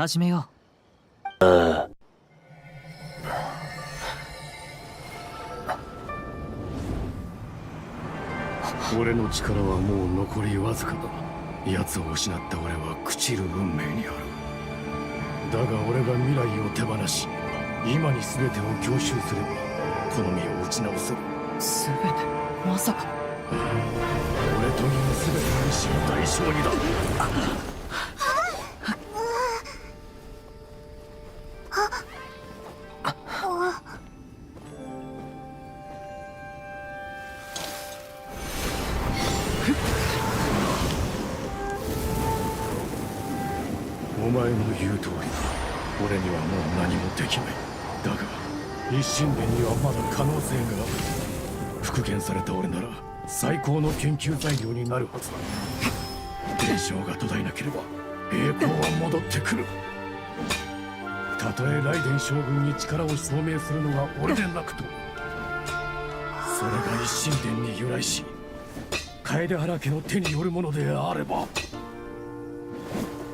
始めよ俺の力はもう残りわずかだ。奴を失った俺は朽ちる運命にある。だが俺が未来を手放し、今に全てを享受すればこの身を打ち直せる。全てまさか俺という全ての意志の代償にだ。お前の言う通りだ。俺にはもう何もできない。だが一神殿にはまだ可能性がある。復元された俺なら最高の研究材料になるはずだ。伝承が途絶えなければ栄光は戻ってくる。たとえ雷電将軍に力を証明するのが俺でなくとも、それが一神殿に由来し楓原家の手によるものであれば、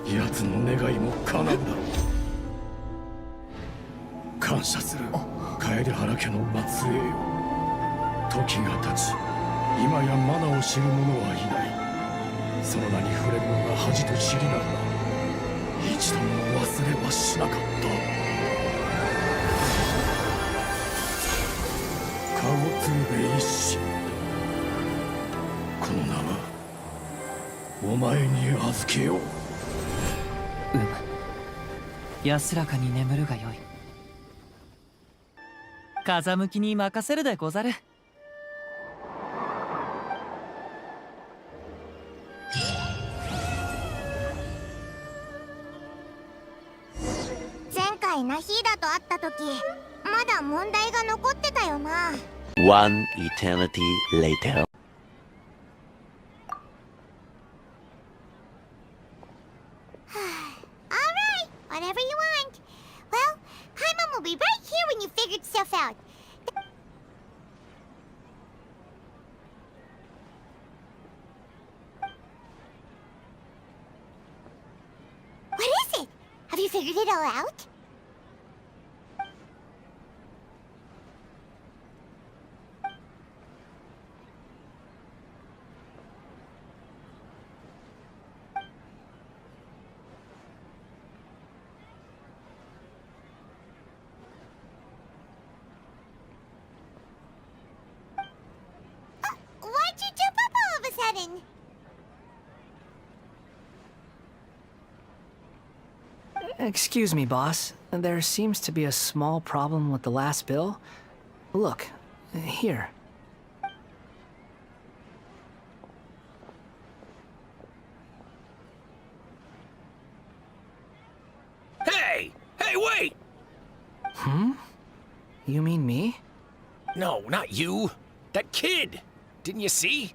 奴の願いも叶うだろう。感謝する楓原家の末裔よ。時が経ち今やマナを知る者はいない。その名に触れるのが恥と知りながら一度も忘れはしなかった。괚ᴜ一子、この名はお前に預けよう。安らかに眠るがよい。風向きに任せるでござる。前回ナヒーダと会った時、まだ問題が残ってたよな。One eternity later. Alright, whatever you want. Well, Paimon will be right here when you figured stuff out. What is it? Have you figured it all out? Why'd you jump up all of a sudden? Excuse me, boss. There seems to be a small problem with the last bill. Look, here. Hey! Hey, wait! You mean me? No, not you. That kid! Didn't you see?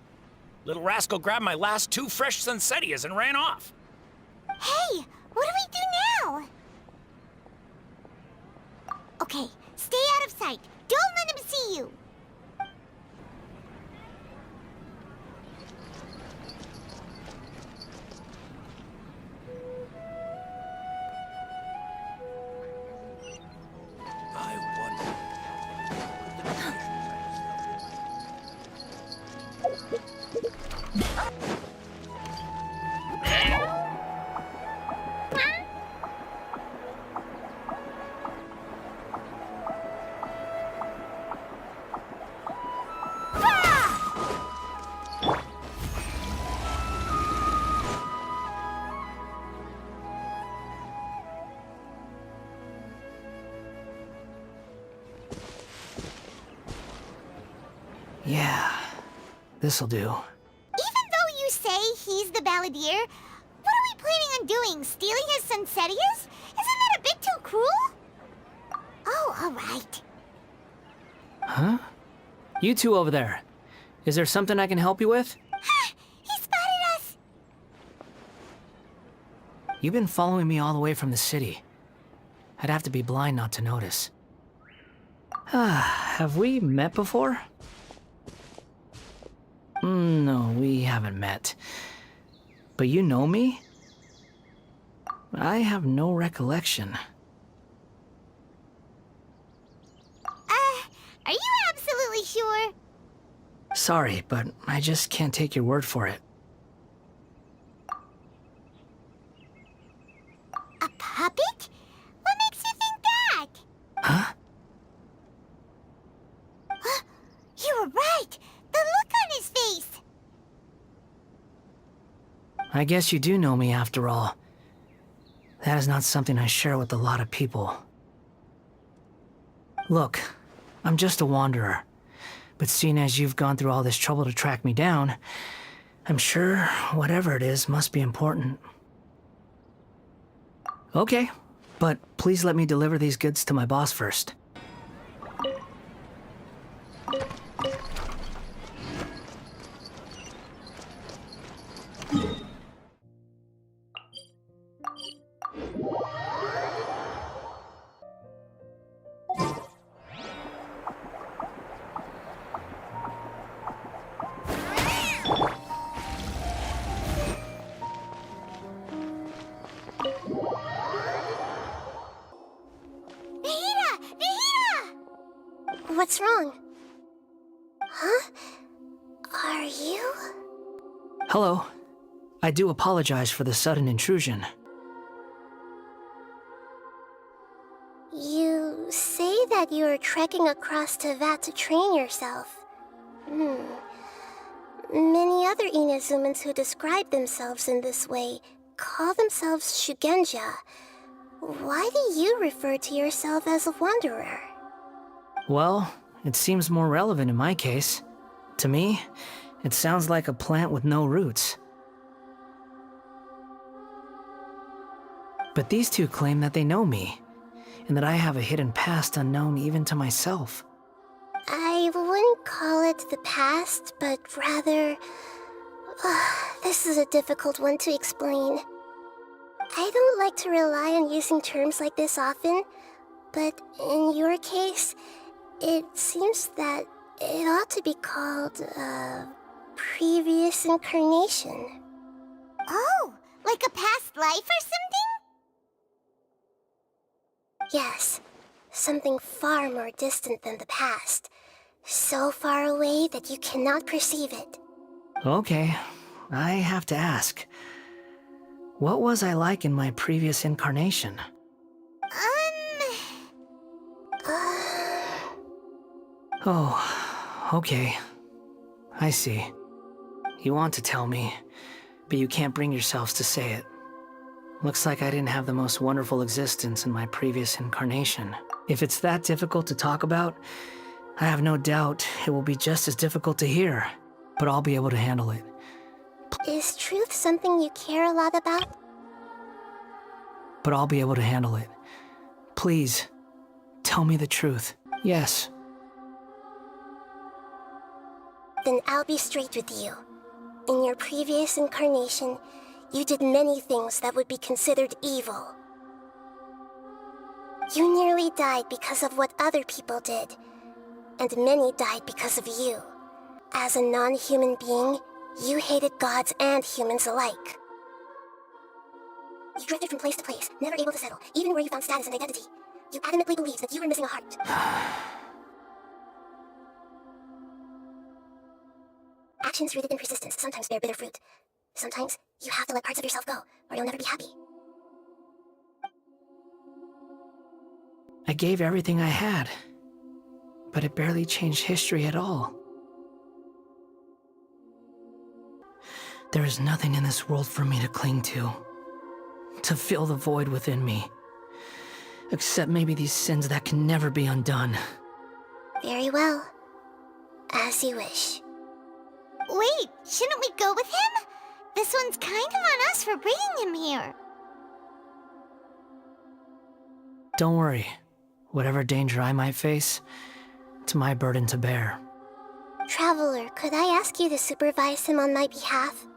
Little rascal grabbed my last 2 fresh sunsettias and ran off. Hey, what do we do now? Okay, stay out of sight. Don't let him see you. I wonder... Yeah, this'll do. Even though you say he's the balladeer, what are we planning on doing? Stealing his sunsettias? Isn't that a bit too cruel? Oh, all right. Huh? You two over there. Is there something I can help you with? He spotted us. You've been following me all the way from the city. I'd have to be blind not to notice. Have we met before? No, we haven't met. But you know me? I have no recollection. Are you absolutely sure? Sorry, but I just can't take your word for it. A puppet? What makes you think that? Huh? You were right! The look on his face! I guess you do know me after all. That is not something I share with a lot of people. Look, I'm just a wanderer. But seeing as you've gone through all this trouble to track me down, I'm sure whatever it is must be important. Okay, but please let me deliver these goods to my boss first. What's wrong? Huh? Are you? Hello. I do apologize for the sudden intrusion. You say that you're trekking across Teyvat to train yourself. Many other Inazumans who describe themselves in this way call themselves Shugenja. Why do you refer to yourself as a wanderer? Well, it seems more relevant in my case. To me, it sounds like a plant with no roots. But these two claim that they know me, and that I have a hidden past unknown even to myself. I wouldn't call it the past, but rather... this is a difficult one to explain. I don't like to rely on using terms like this often, but in your case, it seems that it ought to be called a previous incarnation. Oh, like a past life or something? Yes, something far more distant than the past. So far away that you cannot perceive it. Okay, I have to ask. What was I like in my previous incarnation? Oh, okay. I see. You want to tell me, but you can't bring yourselves to say it. Looks like I didn't have the most wonderful existence in my previous incarnation. If it's that difficult to talk about, I have no doubt it will be just as difficult to hear, but I'll be able to handle it. Is truth something you care a lot about? But I'll be able to handle it. Please, tell me the truth. Yes. Then I'll be straight with you. In your previous incarnation, you did many things that would be considered evil. You nearly died because of what other people did, and many died because of you. As a non-human being, you hated gods and humans alike. You drifted from place to place, never able to settle, even where you found status and identity. You adamantly believed that you were missing a heart. Actions rooted in persistence sometimes bear bitter fruit. Sometimes you have to let parts of yourself go, or you'll never be happy. I gave everything I had, but it barely changed history at all. There is nothing in this world for me to cling to fill the void within me, except maybe these sins that can never be undone. Very well. As you wish. Wait, shouldn't we go with him? This one's kind of on us for bringing him here. Don't worry. Whatever danger I might face, it's my burden to bear. Traveler, could I ask you to supervise him on my behalf?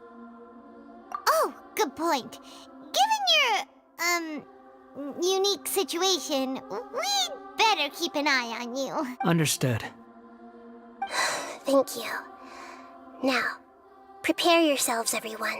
Oh, good point. Given your, unique situation, we'd better keep an eye on you. Understood. Thank you. Now, prepare yourselves, everyone.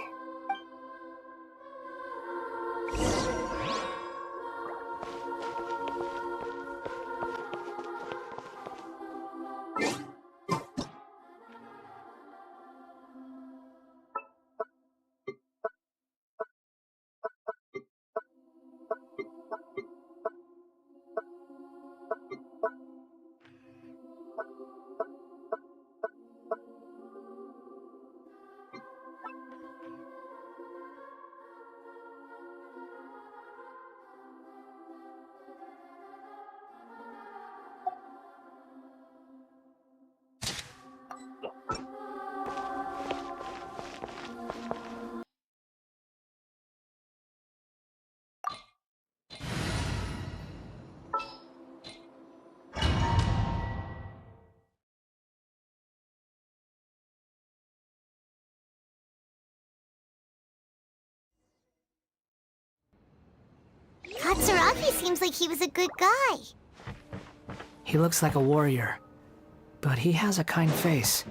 Katsuragi seems like he was a good guy. He looks like a warrior, but he has a kind face.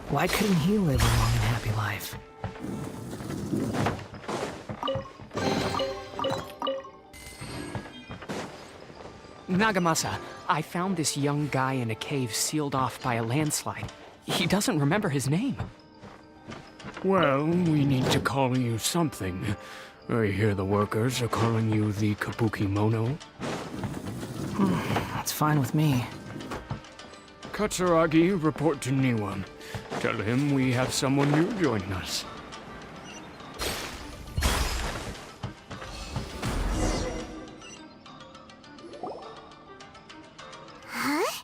Why couldn't he live a long and happy life? Nagamasa, I found this young guy in a cave sealed off by a landslide. He doesn't remember his name. Well, we need to call you something. I hear the workers are calling you the Kabuki Mono. That's fine with me. Katsuragi, report to Niwa. Tell him we have someone new joining us. Huh?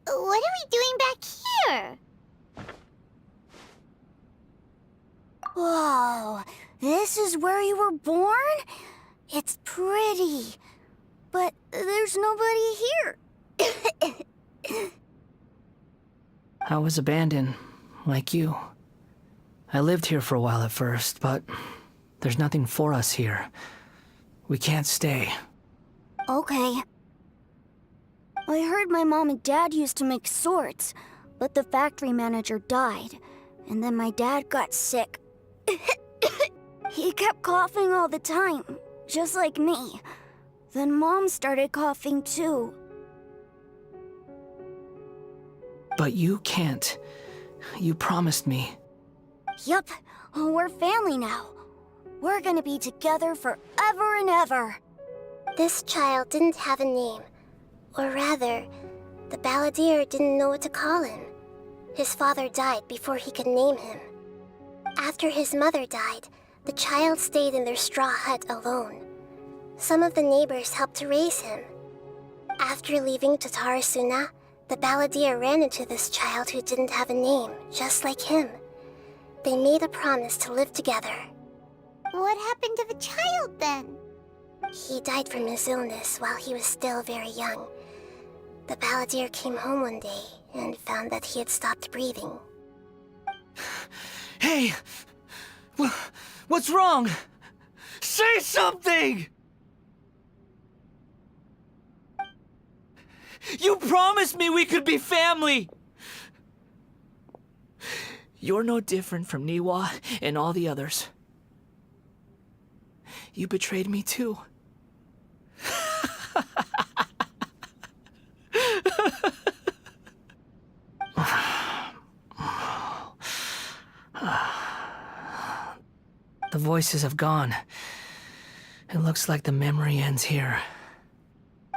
What are we doing back here? Whoa, this is where you were born? It's pretty, but there's nobody here. I was abandoned, like you. I lived here for a while at first, but there's nothing for us here. We can't stay. Okay. I heard my mom and dad used to make swords, but the factory manager died, and then my dad got sick. He kept coughing all the time, just like me. Then Mom started coughing too. But you can't. You promised me. Yup, we're family now. We're gonna be together forever and ever. This child didn't have a name. Or rather, the balladeer didn't know what to call him. His father died before he could name him. After his mother died, the child stayed in their straw hut alone. Some of the neighbors helped to raise him. After leaving Tatarsuna, the balladeer ran into this child who didn't have a name, just like him. They made a promise to live together. What happened to the child then? He died from his illness while he was still very young. The balladeer came home one day and found that he had stopped breathing. Hey! What's wrong? Say something! You promised me we could be family! You're no different from Niwa and all the others. You betrayed me too. The voices have gone. It looks like the memory ends here.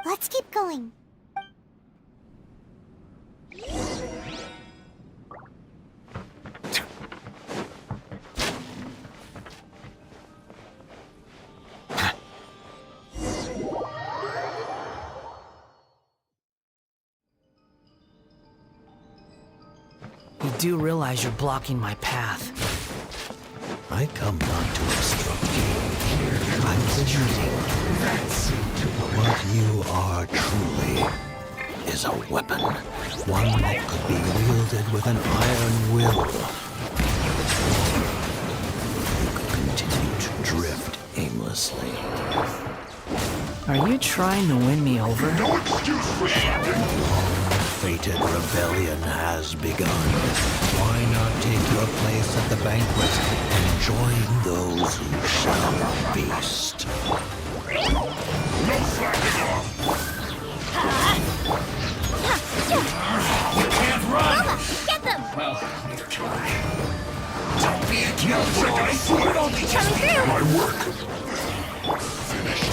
Let's keep going. You do realize you're blocking my path. I come not to obstruct you. I'm presenting what you are truly is a weapon. One that could be wielded with an iron will. You could continue to drift aimlessly. Are you trying to win me over? No excuse for stopping! Fated rebellion has begun. Why not take your place at the banquet and join those who shall feast? No slacking off! You can't run! Get them! Well, neither can I. Don't be a killjoy! It only just Coming My work finished.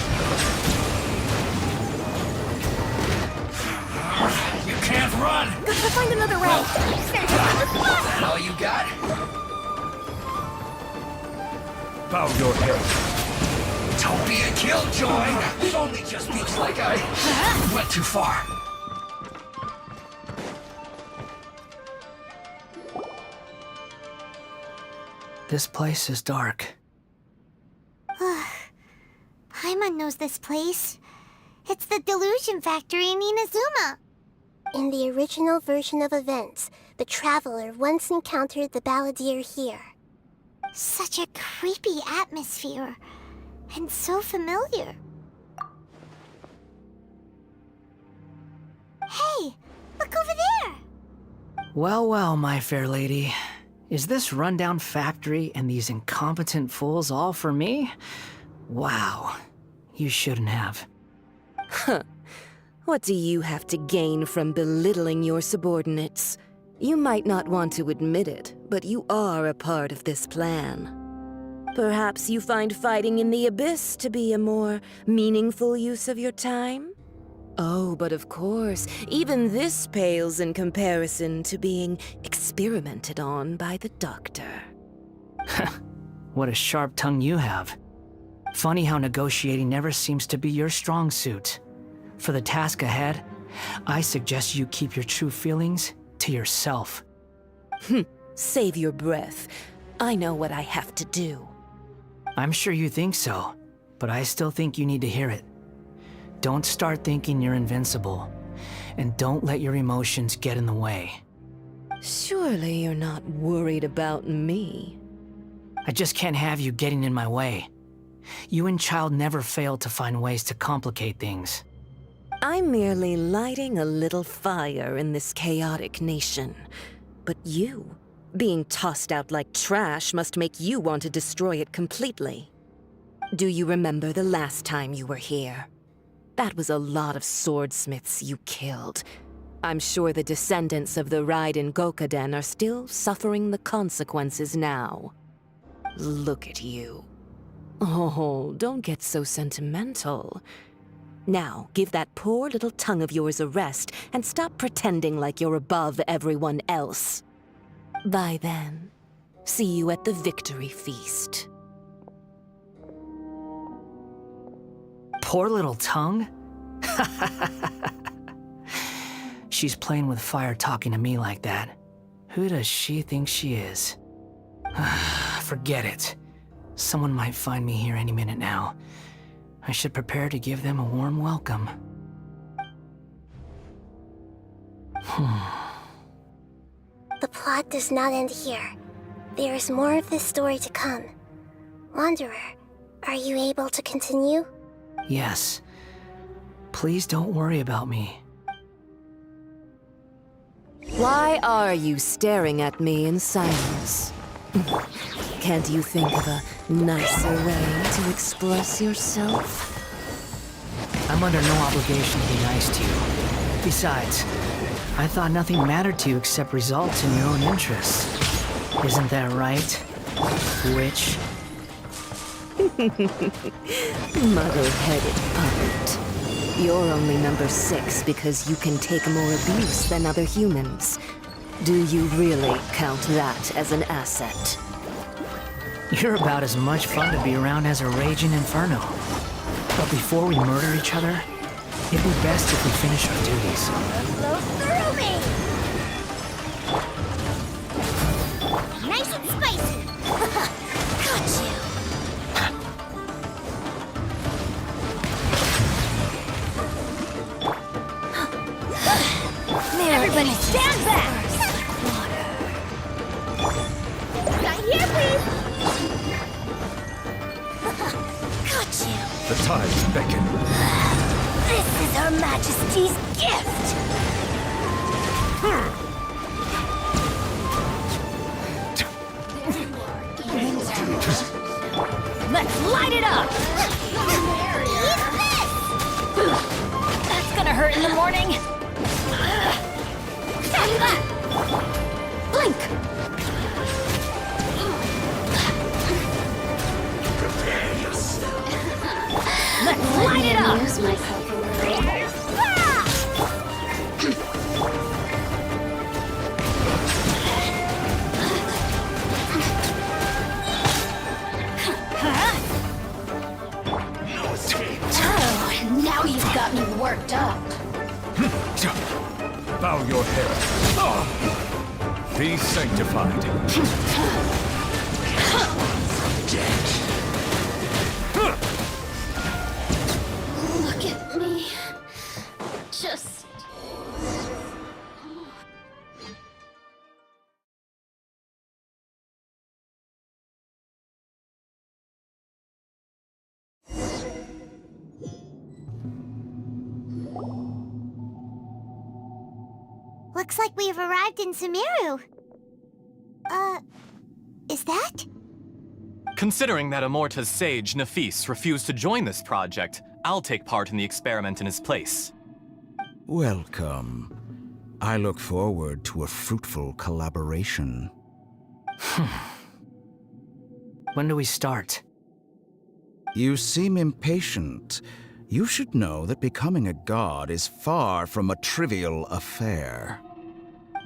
You can't run! Gotta find another route. What the hell you got? Bow your head. Don't be a killjoy! It only just looks like I went too far. This place is dark. Paimon knows this place. It's the delusion factory in Inazuma. In the original version of events, the traveler once encountered the balladeer here. Such a creepy atmosphere. And so familiar. Hey, look over there! Well, well, my fair lady. Is this rundown factory and these incompetent fools all for me? Wow. You shouldn't have. Huh. What do you have to gain from belittling your subordinates? You might not want to admit it, but you are a part of this plan. Perhaps you find fighting in the Abyss to be a more meaningful use of your time? Oh, but of course, even this pales in comparison to being experimented on by the doctor. What a sharp tongue you have. Funny how negotiating never seems to be your strong suit. For the task ahead, I suggest you keep your true feelings to yourself. Save your breath. I know what I have to do. I'm sure you think so, but I still think you need to hear it. Don't start thinking you're invincible, and don't let your emotions get in the way. Surely you're not worried about me. I just can't have you getting in my way. You and Child never fail to find ways to complicate things. I'm merely lighting a little fire in this chaotic nation. But you, being tossed out like trash, must make you want to destroy it completely. Do you remember the last time you were here? That was a lot of swordsmiths you killed. I'm sure the descendants of the Raiden Gokuden are still suffering the consequences now. Look at you. Oh, don't get so sentimental. Now, give that poor little tongue of yours a rest and stop pretending like you're above everyone else. Bye then. See you at the victory feast. Poor little tongue? She's playing with fire talking to me like that. Who does she think she is? Forget it. Someone might find me here any minute now. I should prepare to give them a warm welcome. The plot does not end here. There is more of this story to come. Wanderer, are you able to continue? Yes. Please don't worry about me. Why are you staring at me in silence? Can't you think of a nicer way to express yourself? I'm under no obligation to be nice to you. Besides, I thought nothing mattered to you except results in your own interests. Isn't that right, witch? Muddle-headed puppet. You're only number 6 because you can take more abuse than other humans. Do you really count that as an asset? You're about as much fun to be around as a raging inferno. But before we murder each other, it'd be best if we finish our duties. Blow through me! Nice and spicy! Got you! Everybody stand back! Right here, please! Got you! The tides beckon. This is Her Majesty's gift! Let's light it up! Eat this! That's gonna hurt in the morning! Stand back! Blink! Let's light it up! Oh, now you've got me worked up. Bow your head. Be sanctified. Look at me. Just... Looks like we've arrived in Sumeru. Is that? Considering that Amorta's sage, Nafis, refused to join this project, I'll take part in the experiment in his place. Welcome. I look forward to a fruitful collaboration. When do we start? You seem impatient. You should know that becoming a god is far from a trivial affair.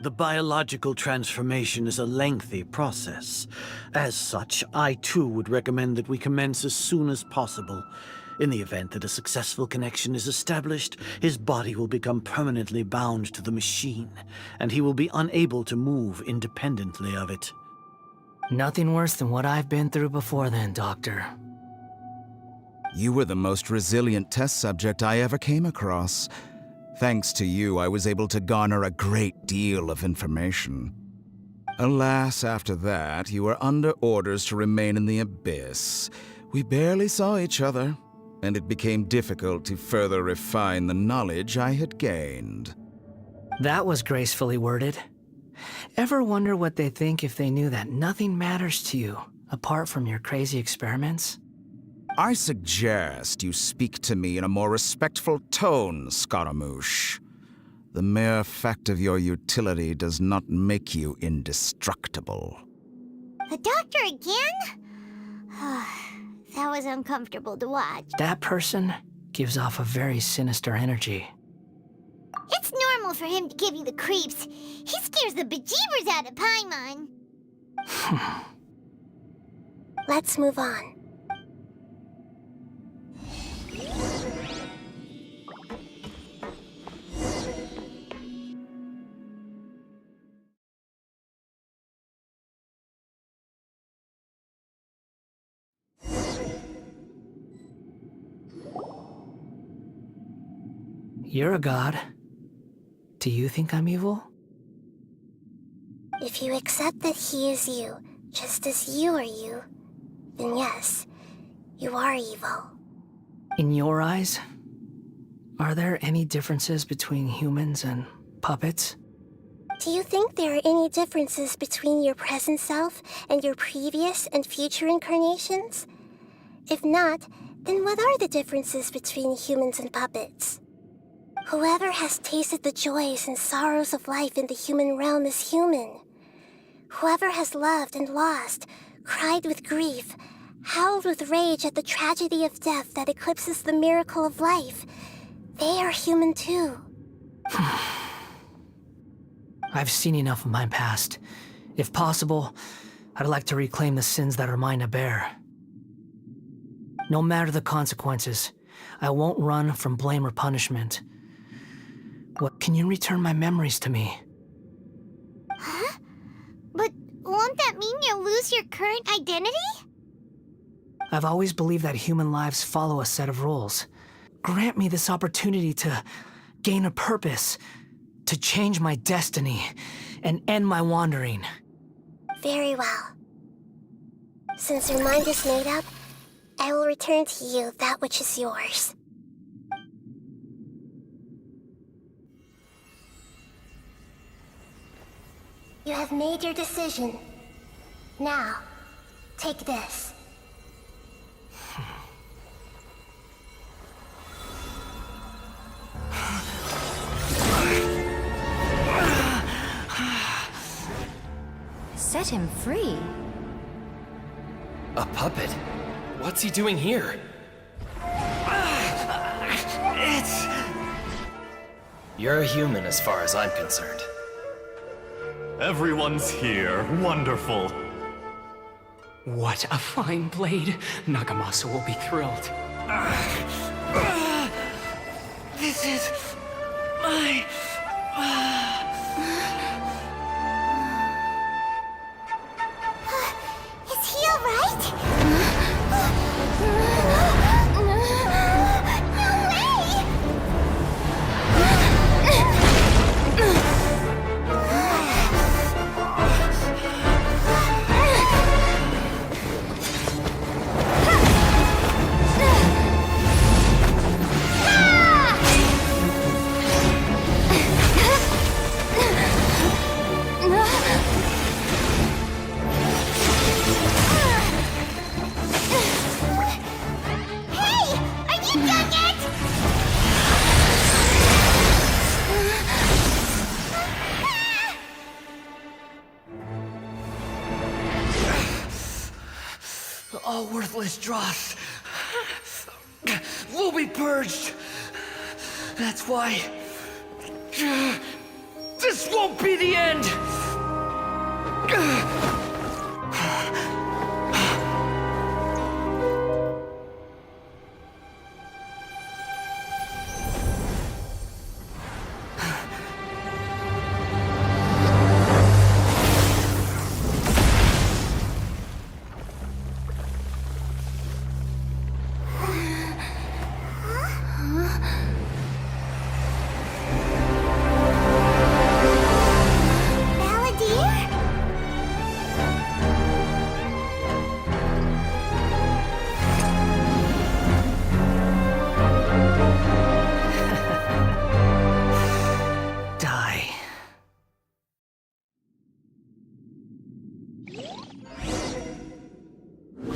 The biological transformation is a lengthy process. As such, I too would recommend that we commence as soon as possible. In the event that a successful connection is established, his body will become permanently bound to the machine, and he will be unable to move independently of it. Nothing worse than what I've been through before then, Doctor. You were the most resilient test subject I ever came across. Thanks to you, I was able to garner a great deal of information. Alas, after that, you were under orders to remain in the abyss. We barely saw each other, and it became difficult to further refine the knowledge I had gained. That was gracefully worded. Ever wonder what they think if they knew that nothing matters to you, apart from your crazy experiments? I suggest you speak to me in a more respectful tone, Scaramouche. The mere fact of your utility does not make you indestructible. The doctor again? That was uncomfortable to watch. That person gives off a very sinister energy. It's normal for him to give you the creeps. He scares the bejeebers out of Paimon. Let's move on. You're a god. Do you think I'm evil? If you accept that he is you, just as you are you, then yes, you are evil. In your eyes, are there any differences between humans and puppets? Do you think there are any differences between your present self and your previous and future incarnations? If not, then what are the differences between humans and puppets? Whoever has tasted the joys and sorrows of life in the human realm is human. Whoever has loved and lost, cried with grief, howled with rage at the tragedy of death that eclipses the miracle of life, they are human too. I've seen enough of my past. If possible, I'd like to reclaim the sins that are mine to bear. No matter the consequences, I won't run from blame or punishment. What, can you return my memories to me? Huh? But won't that mean you'll lose your current identity? I've always believed that human lives follow a set of rules. Grant me this opportunity to gain a purpose, to change my destiny, and end my wandering. Very well. Since your mind is made up, I will return to you that which is yours. You have made your decision. Now, take this. Set him free. A puppet? What's he doing here? You're a human as far as I'm concerned. Everyone's here. Wonderful. What a fine blade. Nagamasa will be thrilled. This is my... Is he alright? All worthless dross will be purged. That's why this won't be the end.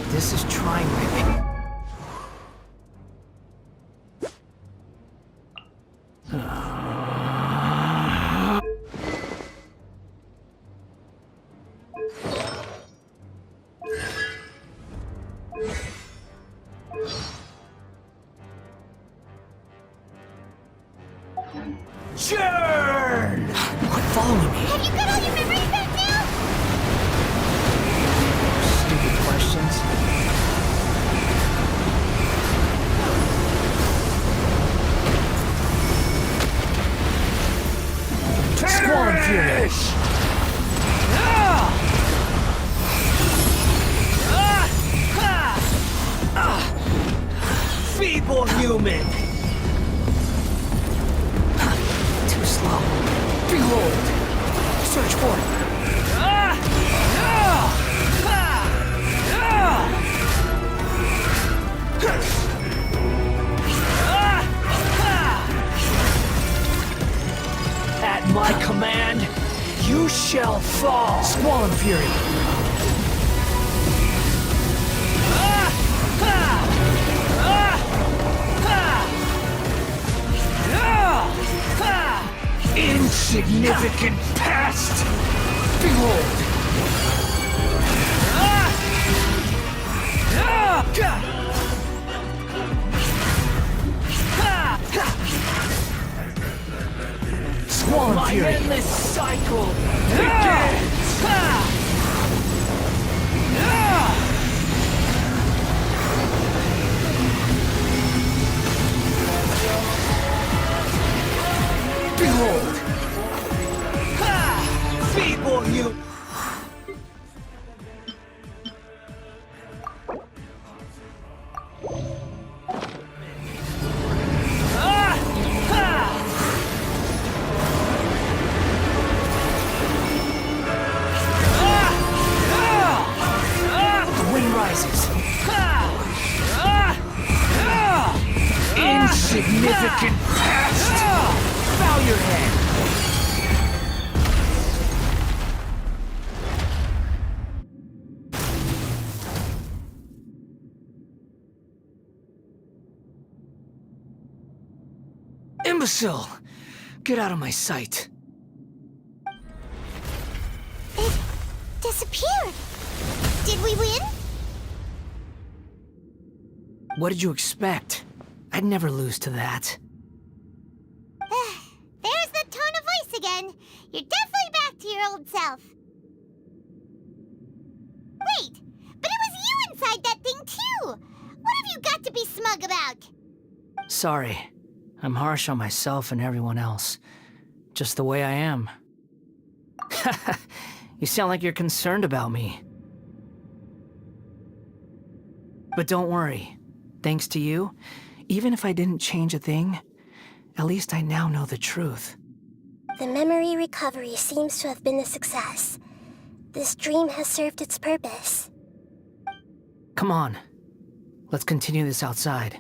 This is trying my... Churn! Quit following me. Have you got all your memories back now? Stupid questions. Squall Fury! Feeble human! Too slow. Behold! Search for it! At my command, you shall fall! Squall Fury! Insignificant past! Behold! Squall My Fury! Endless cycle begins! Behold! Feeble you! The wind rises. Insignificant past! Bow your head! Imbecile! Get out of my sight. It disappeared. Did we win? What did you expect? I'd never lose to that. There's the tone of voice again. You're definitely back to your old self. Wait, but it was you inside that thing too! What have you got to be smug about? Sorry. I'm harsh on myself and everyone else. Just the way I am. You sound like you're concerned about me. But don't worry. Thanks to you, even if I didn't change a thing, at least I now know the truth. The memory recovery seems to have been a success. This dream has served its purpose. Come on. Let's continue this outside.